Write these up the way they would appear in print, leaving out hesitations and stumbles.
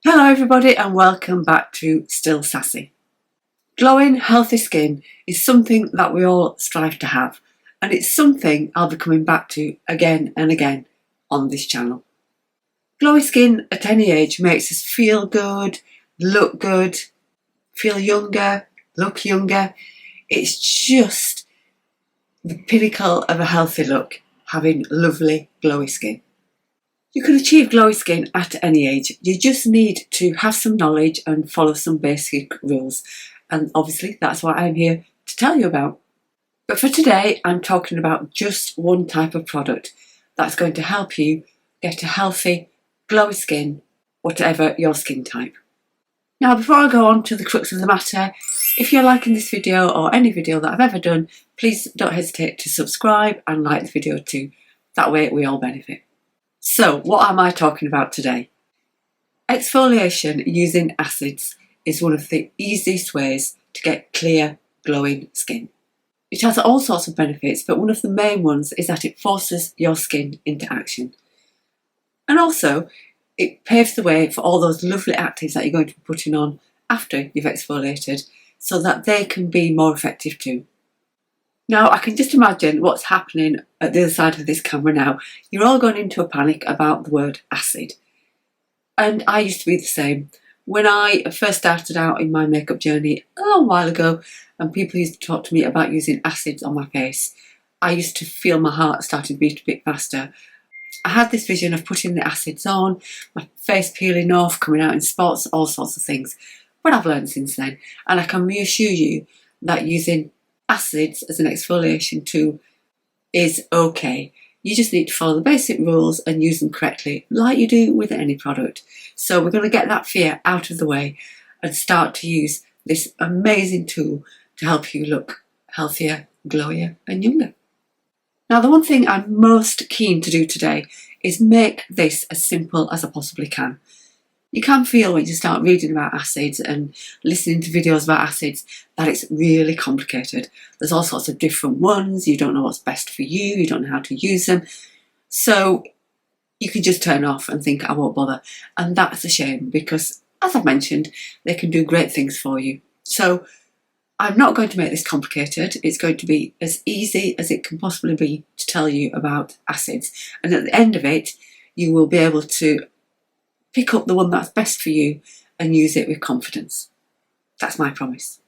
Hello everybody and welcome back to Still Sassy. Glowing, healthy skin is something that we all strive to have, and it's something I'll be coming back to again and again on this channel. Glowy skin at any age makes us feel good, look good, feel younger, look younger. It's just the pinnacle of a healthy look, having lovely glowy skin. You can achieve glowy skin at any age. You just need to have some knowledge and follow some basic rules. And obviously that's what I'm here to tell you about. But for today, I'm talking about just one type of product that's going to help you get a healthy, glowy skin, whatever your skin type. Now, before I go on to the crux of the matter, if you're liking this video or any video that I've ever done, please don't hesitate to subscribe and like the video too. That way we all benefit. So, what am I talking about today? Exfoliation using acids is one of the easiest ways to get clear, glowing skin. It has all sorts of benefits, but one of the main ones is that it forces your skin into action. And also, it paves the way for all those lovely actives that you're going to be putting on after you've exfoliated, so that they can be more effective too. Now, I can just imagine what's happening at the other side of this camera now. You're all going into a panic about the word acid. And I used to be the same. When I first started out in my makeup journey a long while ago, and people used to talk to me about using acids on my face, I used to feel my heart started to beat a bit faster. I had this vision of putting the acids on, my face peeling off, coming out in spots, all sorts of things. But I've learned since then, and I can reassure you that using acids as an exfoliation tool is okay. You just need to follow the basic rules and use them correctly, like you do with any product. So we're going to get that fear out of the way and start to use this amazing tool to help you look healthier, glowier and younger. Now, the one thing I'm most keen to do today is make this as simple as I possibly can. You can feel when you start reading about acids and listening to videos about acids that it's really complicated. There's all sorts of different ones, you don't know what's best for you, you don't know how to use them. So you can just turn off and think, I won't bother. And that's a shame because, as I've mentioned, they can do great things for you. So I'm not going to make this complicated. It's going to be as easy as it can possibly be to tell you about acids. And at the end of it, you will be able to pick up the one that's best for you and use it with confidence. That's my promise.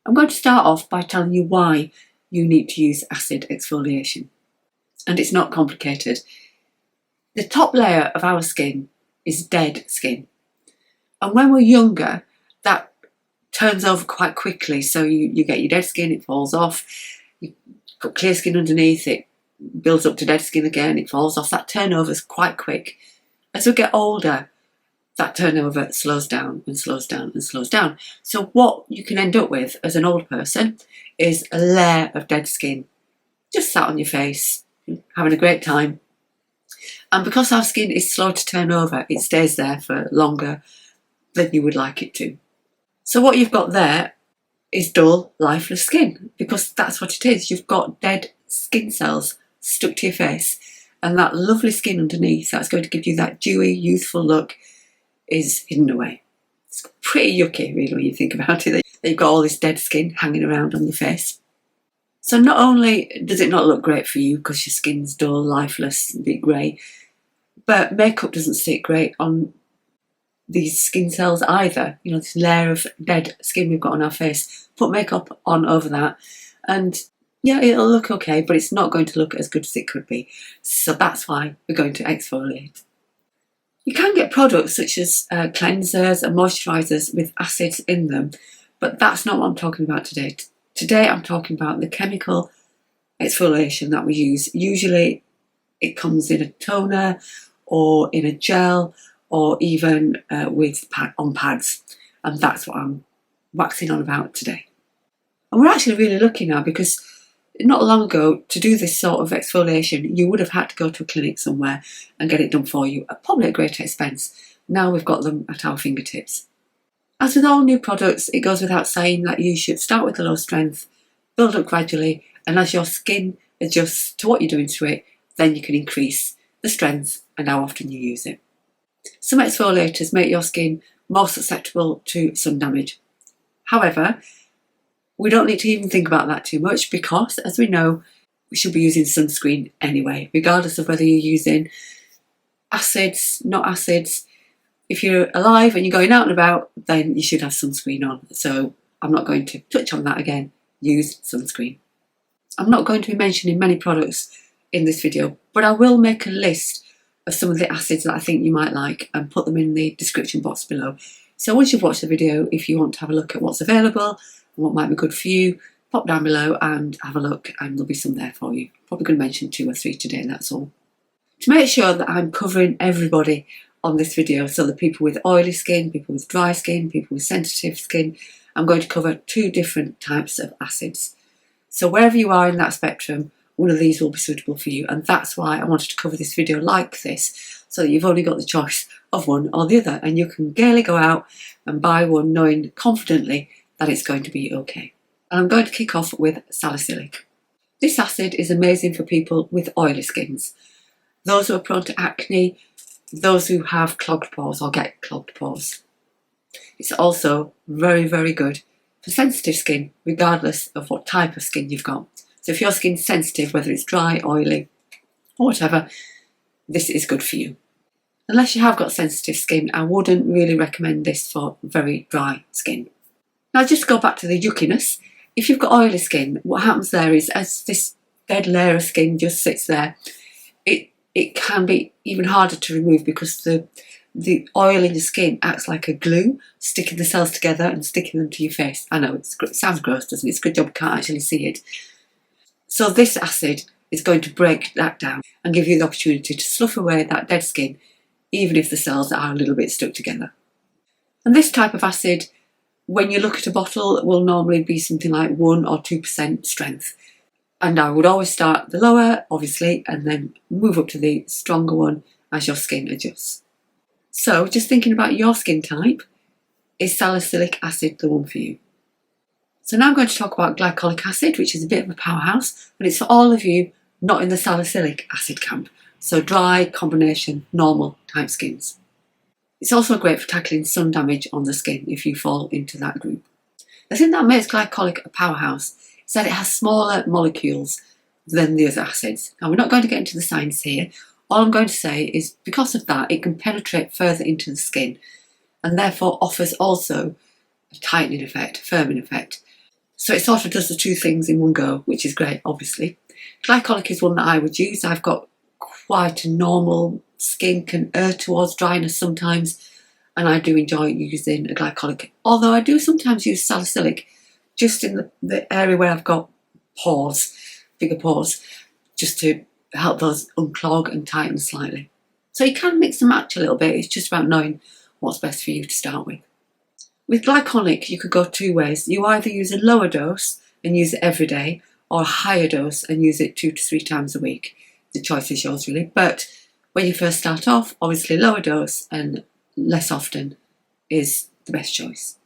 I'm going to start off by telling you why you need to use acid exfoliation. And it's not complicated. The top layer of our skin is dead skin. And when we're younger, that turns over quite quickly. So you get your dead skin, it falls off. You put clear skin underneath, it builds up to dead skin again, it falls off. That turnover is quite quick. As we get older, that turnover slows down and slows down and slows down. So what you can end up with as an old person is a layer of dead skin just sat on your face, having a great time. And because our skin is slow to turn over, it stays there for longer than you would like it to. So what you've got there is dull, lifeless skin, because that's what it is. You've got dead skin cells stuck to your face, and that lovely skin underneath that's going to give you that dewy, youthful look is hidden away. It's pretty yucky, really, when you think about it, that you've got all this dead skin hanging around on your face. So not only does it not look great for you because your skin's dull, lifeless, a bit grey, but makeup doesn't sit great on these skin cells either. You know, this layer of dead skin we've got on our face. Put makeup on over that and yeah, it'll look okay, but it's not going to look as good as it could be. So that's why we're going to exfoliate. You can get products such as cleansers and moisturisers with acids in them, but that's not what I'm talking about today. Today I'm talking about the chemical exfoliation that we use. Usually it comes in a toner or in a gel or even on pads, and that's what I'm waxing on about today. And we're actually really lucky now because not long ago, to do this sort of exfoliation, you would have had to go to a clinic somewhere and get it done for you, probably at great expense. Now we've got them at our fingertips. As with all new products, it goes without saying that you should start with a low strength, build up gradually, and as your skin adjusts to what you're doing to it, then you can increase the strength and how often you use it. Some exfoliators make your skin more susceptible to sun damage. However, we don't need to even think about that too much because, as we know, we should be using sunscreen anyway, regardless of whether you're using acids, not acids. If you're alive and you're going out and about, then you should have sunscreen on. So I'm not going to touch on that again. Use sunscreen. I'm not going to be mentioning many products in this video, but I will make a list of some of the acids that I think you might like and put them in the description box below. So once you've watched the video, if you want to have a look at what's available and what might be good for you, pop down below and have a look, and there'll be some there for you. Probably going to mention 2 or 3 today, that's all. To make sure that I'm covering everybody on this video, so the people with oily skin, people with dry skin, people with sensitive skin, I'm going to cover 2 different types of acids. So wherever you are in that spectrum, one of these will be suitable for you, and that's why I wanted to cover this video like this, so that you've only got the choice of one or the other, and you can gaily go out and buy one knowing confidently that it's going to be okay. And I'm going to kick off with Salicylic. This acid is amazing for people with oily skins, those who are prone to acne, those who have clogged pores or get clogged pores. It's also very, very good for sensitive skin, regardless of what type of skin you've got. So if your skin's sensitive, whether it's dry, oily, or whatever, this is good for you. Unless you have got sensitive skin, I wouldn't really recommend this for very dry skin. Now, just to go back to the yuckiness, if you've got oily skin, what happens there is, as this dead layer of skin just sits there, it can be even harder to remove because the oil in your skin acts like a glue, sticking the cells together and sticking them to your face. I know, it sounds gross, doesn't it? It's a good job you can't actually see it. So this acid is going to break that down and give you the opportunity to slough away that dead skin, even if the cells are a little bit stuck together. And this type of acid, when you look at a bottle, it will normally be something like 1 or 2% strength. And I would always start the lower, obviously, and then move up to the stronger one as your skin adjusts. So, just thinking about your skin type, is salicylic acid the one for you? So now I'm going to talk about glycolic acid, which is a bit of a powerhouse, and it's for all of you not in the salicylic acid camp. So dry, combination, normal type skins. It's also great for tackling sun damage on the skin if you fall into that group. The thing that makes glycolic a powerhouse is that it has smaller molecules than the other acids. Now, we're not going to get into the science here. All I'm going to say is because of that, it can penetrate further into the skin and therefore offers also a tightening effect, firming effect. So it sort of does the 2 things in one go, which is great, obviously. Glycolic is one that I would use. I've got quite a normal skin, can err towards dryness sometimes, and I do enjoy using a glycolic. Although I do sometimes use salicylic just in the area where I've got pores, bigger pores, just to help those unclog and tighten slightly. So you can mix and match a little bit. It's just about knowing what's best for you to start with. With glycolic, you could go 2 ways. You either use a lower dose and use it every day, or a higher dose and use it 2 to 3 times a week. The choice is yours, really. But when you first start off, obviously lower dose and less often is the best choice.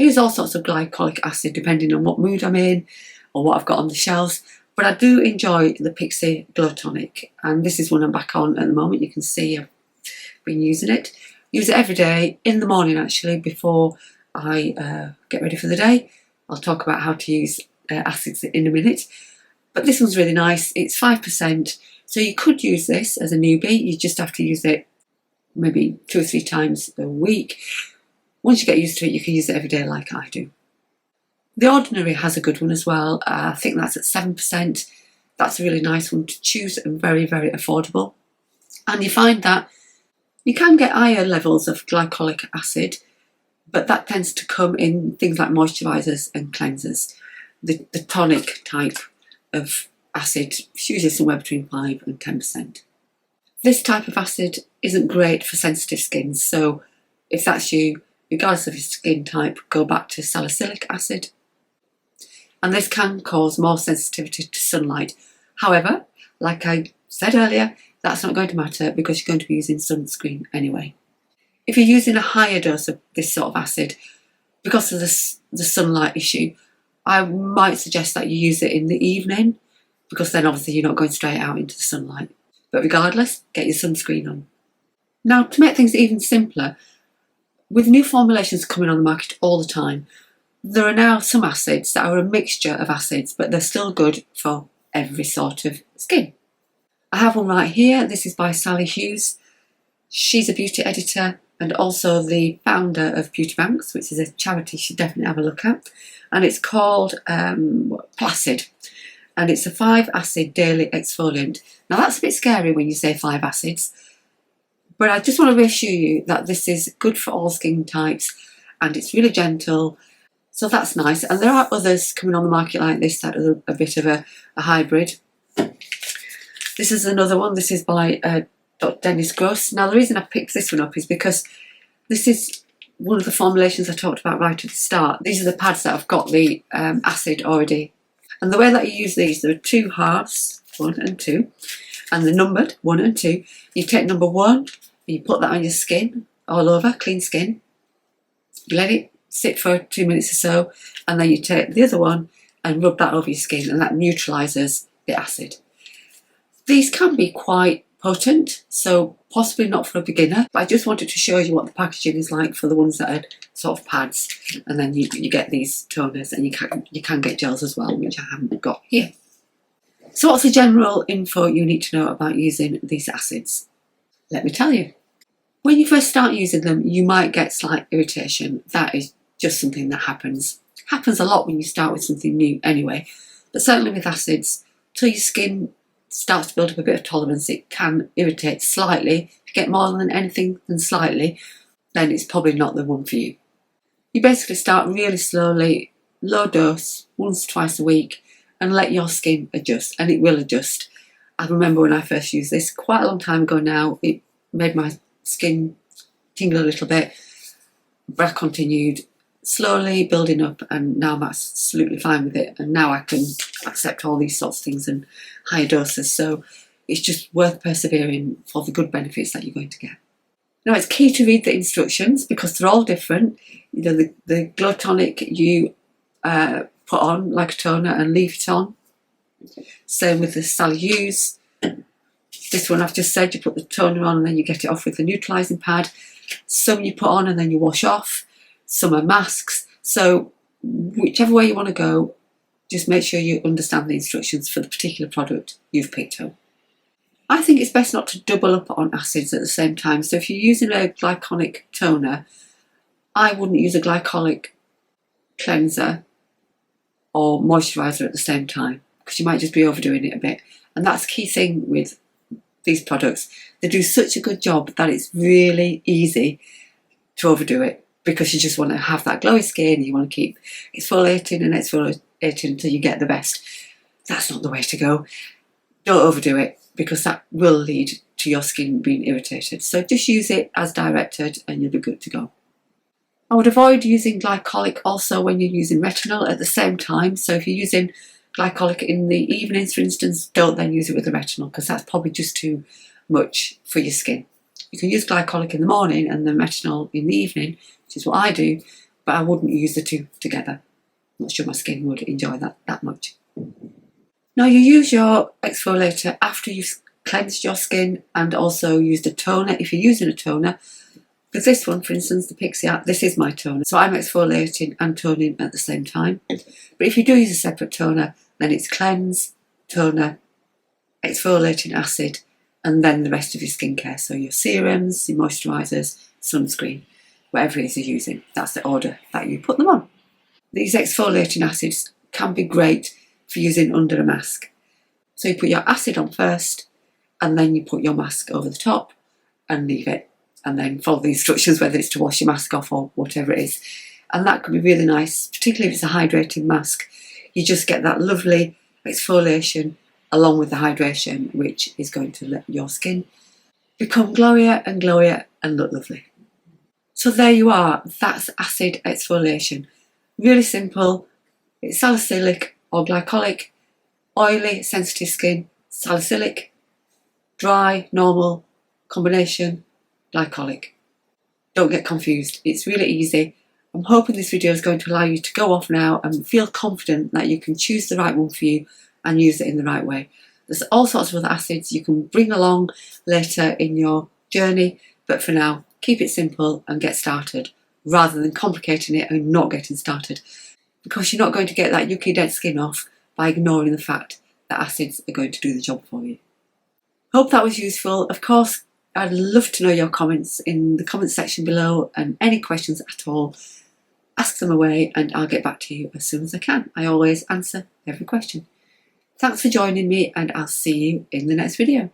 I use all sorts of glycolic acid depending on what mood I'm in or what I've got on the shelves. But I do enjoy the Pixi Glow Tonic, and this is one I'm back on at the moment. You can see I've been using it. Use it every day, in the morning actually, before I get ready for the day. I'll talk about how to use acids in a minute. But this one's really nice. It's 5%, so you could use this as a newbie. You just have to use it maybe 2 or 3 times a week. Once you get used to it, you can use it every day like I do. The Ordinary has a good one as well. I think that's at 7%. That's a really nice one to choose and very, very affordable. And you find that you can get higher levels of glycolic acid, but that tends to come in things like moisturisers and cleansers. The tonic type of acid is usually somewhere between 5 and 10%. This type of acid isn't great for sensitive skin, so if that's you, regardless of your skin type, go back to salicylic acid. And this can cause more sensitivity to sunlight. However, like I said earlier, that's not going to matter because you're going to be using sunscreen anyway. If you're using a higher dose of this sort of acid, because of the sunlight issue, I might suggest that you use it in the evening, because then obviously you're not going straight out into the sunlight. But regardless, get your sunscreen on. Now, to make things even simpler, with new formulations coming on the market all the time, there are now some acids that are a mixture of acids, but they're still good for every sort of skin. I have one right here. This is by Sali Hughes. She's a beauty editor and also the founder of Beauty Banks, which is a charity you should definitely have a look at. And it's called Placid. And it's a 5-acid daily exfoliant. Now that's a bit scary when you say 5 acids, but I just want to reassure you that this is good for all skin types and it's really gentle. So that's nice. And there are others coming on the market like this that are a bit of a hybrid. This is another one. This is by Dr. Dennis Gross. Now the reason I picked this one up is because this is one of the formulations I talked about right at the start. These are the pads that have got the acid already. And the way that you use these, there are 2 halves, 1 and 2, and they're numbered, 1 and 2. You take number 1 and you put that on your skin, all over, clean skin. You let it sit for 2 minutes or so, and then you take the other one and rub that over your skin, and that neutralises the acid. These can be quite potent, so possibly not for a beginner, but I just wanted to show you what the packaging is like for the ones that are sort of pads, and then you get these toners, and you can get gels as well, which I haven't got here. So what's the general info you need to know about using these acids? Let me tell you. When you first start using them, you might get slight irritation. That is just something that happens. Happens a lot when you start with something new anyway, but certainly with acids, till your skin starts to build up a bit of tolerance, it can irritate slightly. If you get more than anything than slightly, then it's probably not the one for you. You basically start really slowly, low dose, once or twice a week, and let your skin adjust, and it will adjust. I remember when I first used this quite a long time ago now, it made my skin tingle a little bit, but I continued slowly building up, and now I'm absolutely fine with it, and now I can accept all these sorts of things and higher doses, so it's just worth persevering for the good benefits that you're going to get. Now it's key to read the instructions because they're all different. You know, the Glow Tonic you put on like a toner and leave it on. Same with the Sali Hughes. This one I've just said, you put the toner on and then you get it off with the neutralising pad. Some you put on and then you wash off. Some are masks. So whichever way you want to go, just make sure you understand the instructions for the particular product you've picked up. I think it's best not to double up on acids at the same time. So if you're using a glycolic toner, I wouldn't use a glycolic cleanser or moisturiser at the same time because you might just be overdoing it a bit. And that's the key thing with these products. They do such a good job that it's really easy to overdo it because you just want to have that glowy skin, you want to keep exfoliating and exfoliating until you get the best. That's not the way to go. Don't overdo it because that will lead to your skin being irritated. So just use it as directed and you'll be good to go. I would avoid using glycolic also when you're using retinol at the same time. So if you're using glycolic in the evenings, for instance, don't then use it with the retinol because that's probably just too much for your skin. You can use glycolic in the morning and then retinol in the evening, which is what I do, but I wouldn't use the two together. I'm not sure my skin would enjoy that much. Now you use your exfoliator after you've cleansed your skin and also used a toner if you're using a toner. With this one, for instance, the Pixi, this is my toner, so I'm exfoliating and toning at the same time. But if you do use a separate toner, then it's cleanse, toner, exfoliating acid, and then the rest of your skincare. So your serums, your moisturisers, sunscreen, whatever it is you're using. That's the order that you put them on. These exfoliating acids can be great for using under a mask. So you put your acid on first, and then you put your mask over the top and leave it. And then follow the instructions, whether it's to wash your mask off or whatever it is. And that could be really nice, particularly if it's a hydrating mask. You just get that lovely exfoliation along with the hydration, which is going to let your skin become glowier and glowier and look lovely. So there you are, that's acid exfoliation. Really simple. It's salicylic or glycolic, oily, sensitive skin, salicylic, dry, normal, combination, glycolic. Don't get confused, it's really easy. I'm hoping this video is going to allow you to go off now and feel confident that you can choose the right one for you and use it in the right way. There's all sorts of other acids you can bring along later in your journey, But for now, keep it simple and get started, rather than complicating it and not getting started, because you're not going to get that yucky dead skin off by ignoring the fact that acids are going to do the job for you. Hope that was useful. Of course, I'd love to know your comments in the comments section below, and any questions at all, ask them away and I'll get back to you as soon as I can. I always answer every question. Thanks for joining me, and I'll see you in the next video.